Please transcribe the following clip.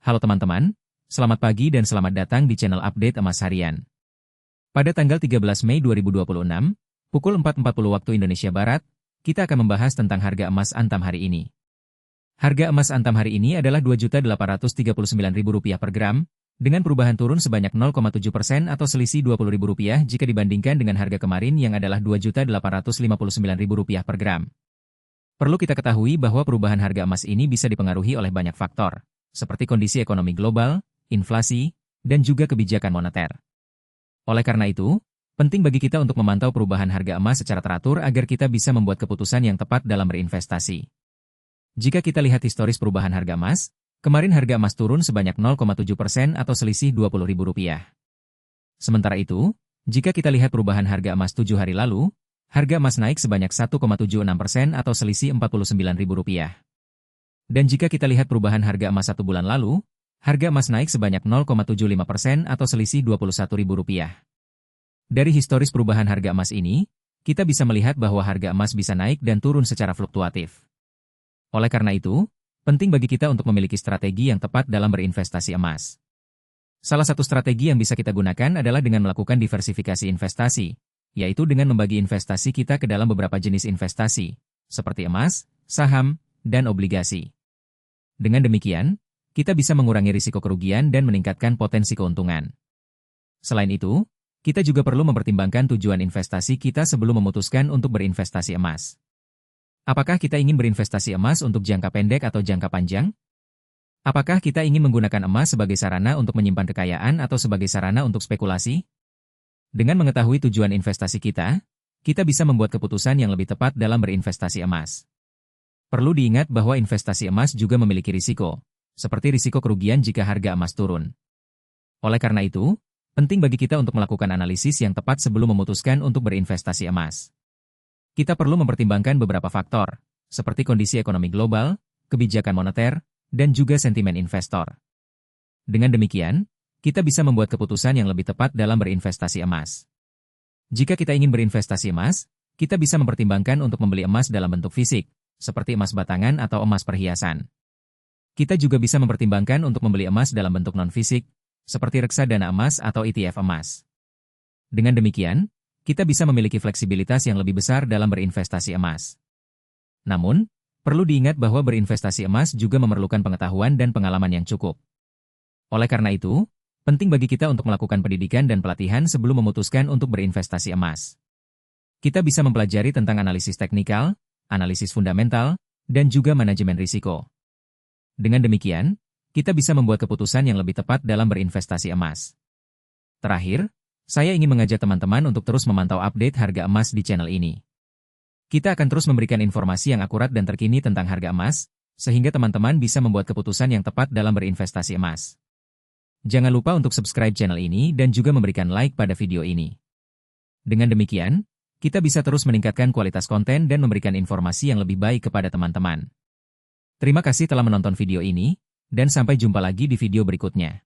Halo teman-teman, selamat pagi dan selamat datang di channel update emas harian. Pada tanggal 13 Mei 2026, pukul 4.40 waktu Indonesia Barat, kita akan membahas tentang harga emas Antam hari ini. Harga emas Antam hari ini adalah Rp2.839.000 per gram, dengan perubahan turun sebanyak 0,7% atau selisih Rp20.000 jika dibandingkan dengan harga kemarin yang adalah Rp2.859.000 per gram. Perlu kita ketahui bahwa perubahan harga emas ini bisa dipengaruhi oleh banyak faktor, seperti kondisi ekonomi global, inflasi, dan juga kebijakan moneter. Oleh karena itu, penting bagi kita untuk memantau perubahan harga emas secara teratur agar kita bisa membuat keputusan yang tepat dalam berinvestasi. Jika kita lihat historis perubahan harga emas, kemarin harga emas turun sebanyak 0,7% atau selisih Rp20.000. Sementara itu, jika kita lihat perubahan harga emas 7 hari lalu, harga emas naik sebanyak 1,76% atau selisih Rp49.000. Dan jika kita lihat perubahan harga emas 1 bulan lalu, harga emas naik sebanyak 0,75% atau selisih Rp21.000. Dari historis perubahan harga emas ini, kita bisa melihat bahwa harga emas bisa naik dan turun secara fluktuatif. Oleh karena itu, penting bagi kita untuk memiliki strategi yang tepat dalam berinvestasi emas. Salah satu strategi yang bisa kita gunakan adalah dengan melakukan diversifikasi investasi, yaitu dengan membagi investasi kita ke dalam beberapa jenis investasi, seperti emas, saham, dan obligasi. Dengan demikian, kita bisa mengurangi risiko kerugian dan meningkatkan potensi keuntungan. Selain itu, kita juga perlu mempertimbangkan tujuan investasi kita sebelum memutuskan untuk berinvestasi emas. Apakah kita ingin berinvestasi emas untuk jangka pendek atau jangka panjang? Apakah kita ingin menggunakan emas sebagai sarana untuk menyimpan kekayaan atau sebagai sarana untuk spekulasi? Dengan mengetahui tujuan investasi kita bisa membuat keputusan yang lebih tepat dalam berinvestasi emas. Perlu diingat bahwa investasi emas juga memiliki risiko, seperti risiko kerugian jika harga emas turun. Oleh karena itu, penting bagi kita untuk melakukan analisis yang tepat sebelum memutuskan untuk berinvestasi emas. Kita perlu mempertimbangkan beberapa faktor, seperti kondisi ekonomi global, kebijakan moneter, dan juga sentimen investor. Dengan demikian, kita bisa membuat keputusan yang lebih tepat dalam berinvestasi emas. Jika kita ingin berinvestasi emas, kita bisa mempertimbangkan untuk membeli emas dalam bentuk fisik, seperti emas batangan atau emas perhiasan. Kita juga bisa mempertimbangkan untuk membeli emas dalam bentuk non-fisik, seperti reksadana emas atau ETF emas. Dengan demikian, kita bisa memiliki fleksibilitas yang lebih besar dalam berinvestasi emas. Namun, perlu diingat bahwa berinvestasi emas juga memerlukan pengetahuan dan pengalaman yang cukup. Oleh karena itu, penting bagi kita untuk melakukan pendidikan dan pelatihan sebelum memutuskan untuk berinvestasi emas. Kita bisa mempelajari tentang analisis teknikal, analisis fundamental, dan juga manajemen risiko. Dengan demikian, kita bisa membuat keputusan yang lebih tepat dalam berinvestasi emas. Terakhir, saya ingin mengajak teman-teman untuk terus memantau update harga emas di channel ini. Kita akan terus memberikan informasi yang akurat dan terkini tentang harga emas, sehingga teman-teman bisa membuat keputusan yang tepat dalam berinvestasi emas. Jangan lupa untuk subscribe channel ini dan juga memberikan like pada video ini. Dengan demikian, kita bisa terus meningkatkan kualitas konten dan memberikan informasi yang lebih baik kepada teman-teman. Terima kasih telah menonton video ini, dan sampai jumpa lagi di video berikutnya.